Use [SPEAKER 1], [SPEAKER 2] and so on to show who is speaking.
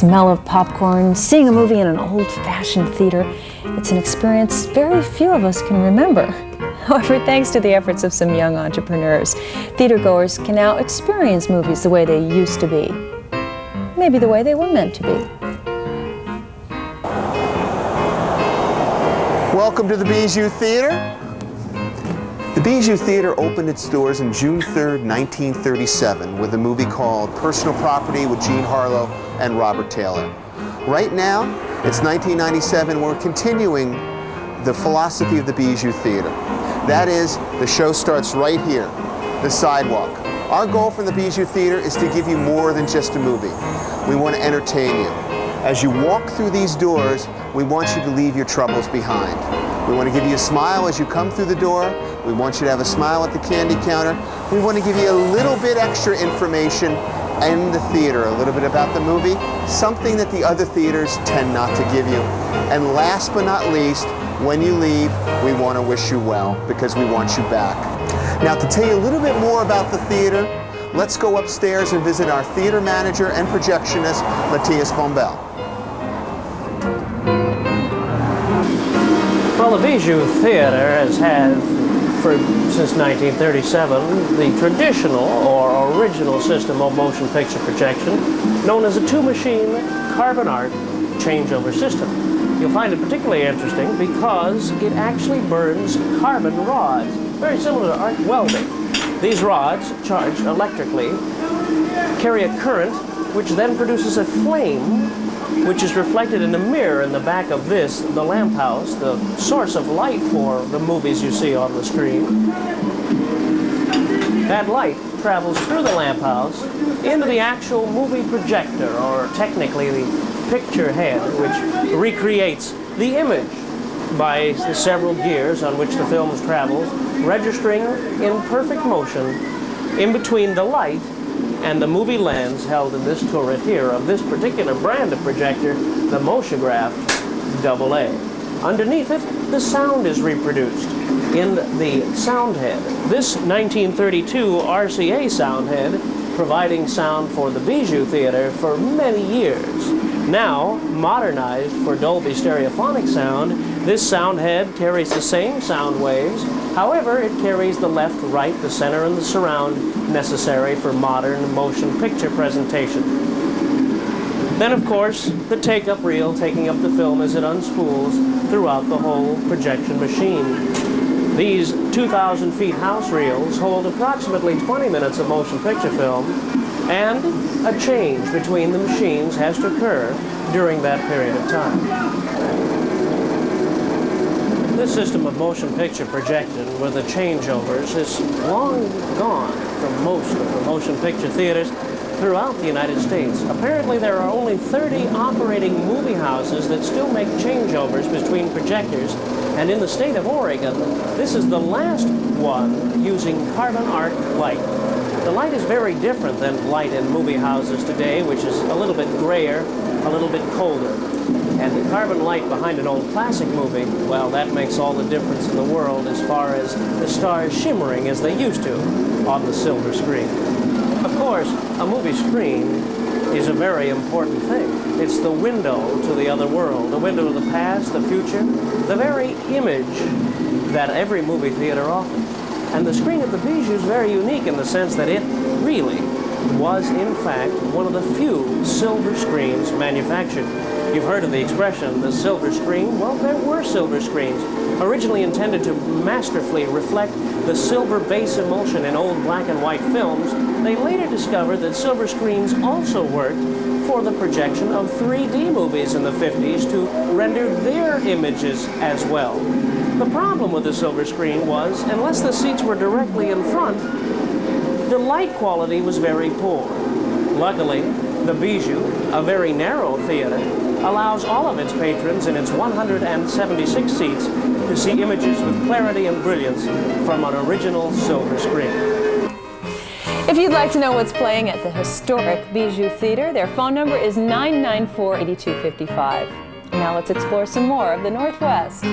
[SPEAKER 1] smell of popcorn, seeing a movie in an old-fashioned theater. It's an experience very few of us can remember. However, thanks to the efforts of some young entrepreneurs, theatergoers can now experience movies the way they used to be. Maybe the way they were meant to be.
[SPEAKER 2] Welcome to the Bijou Theatre. The Bijou Theatre opened its doors on June 3rd, 1937 with a movie called Personal Property with Jean Harlow and Robert Taylor. Right now, it's 1997, we're continuing the philosophy of the Bijou Theatre. That is, the show starts right here, the sidewalk. Our goal from the Bijou Theatre is to give you more than just a movie. We want to entertain you. As you walk through these doors, we want you to leave your troubles behind. We want to give you a smile as you come through the door. We want you to have a smile at the candy counter. We want to give you a little bit extra information in the theater, a little bit about the movie, something that the other theaters tend not to give you. And last but not least, when you leave, we want to wish you well because we want you back. Now, to tell you a little bit more about the theater, let's go upstairs and visit our theater manager and projectionist, Matías Bombal.
[SPEAKER 3] Well, the Bijou Theatre has had, since 1937, the traditional or original system of motion picture projection, known as a two-machine carbon arc changeover system. You'll find it particularly interesting because it actually burns carbon rods, very similar to arc welding. These rods, charged electrically, carry a current which then produces a flame which is reflected in a mirror in the back of this, the lamp house, the source of light for the movies you see on the screen. That light travels through the lamp house into the actual movie projector, or technically the picture head, which recreates the image by the several gears on which the film travels, registering in perfect motion in between the light and the movie lens held in this turret here of this particular brand of projector, the Motiograph AA. Underneath it, the sound is reproduced in the sound head. This 1932 RCA sound head, providing sound for the Bijou Theatre for many years. Now, modernized for Dolby stereophonic sound, this sound head carries the same sound waves. However, it carries the left, right, the center, and the surround necessary for modern motion picture presentation. Then, of course, the take-up reel taking up the film as it unspools throughout the whole projection machine. These 2,000 feet house reels hold approximately 20 minutes of motion picture film, and a change between the machines has to occur during that period of time. This system of motion picture projection with the changeovers is long gone from most of the motion picture theaters throughout the United States. Apparently there are only 30 operating movie houses that still make changeovers between projectors, and in the state of Oregon, this is the last one using carbon arc light. The light is very different than light in movie houses today, which is a little bit grayer, a little bit colder. And the carbon light behind an old classic movie, well, that makes all the difference in the world as far as the stars shimmering as they used to on the silver screen. Of course, a movie screen is a very important thing. It's the window to the other world, the window to the past, the future, the very image that every movie theater offers. And the screen at the Bijou is very unique in the sense that it really was, in fact, one of the few silver screens manufactured. You've heard of the expression, the silver screen. Well, there were silver screens, originally intended to masterfully reflect the silver base emulsion in old black and white films. They later discovered that silver screens also worked for the projection of 3D movies in the 50s to render their images as well. The problem with the silver screen was, unless the seats were directly in front, the light quality was very poor. Luckily, the Bijou, a very narrow theater, allows all of its patrons in its 176 seats to see images with clarity and brilliance from an original silver screen.
[SPEAKER 1] If you'd like to know what's playing at the historic Bijou Theatre, their phone number is 994-8255. Now let's explore some more of the Northwest.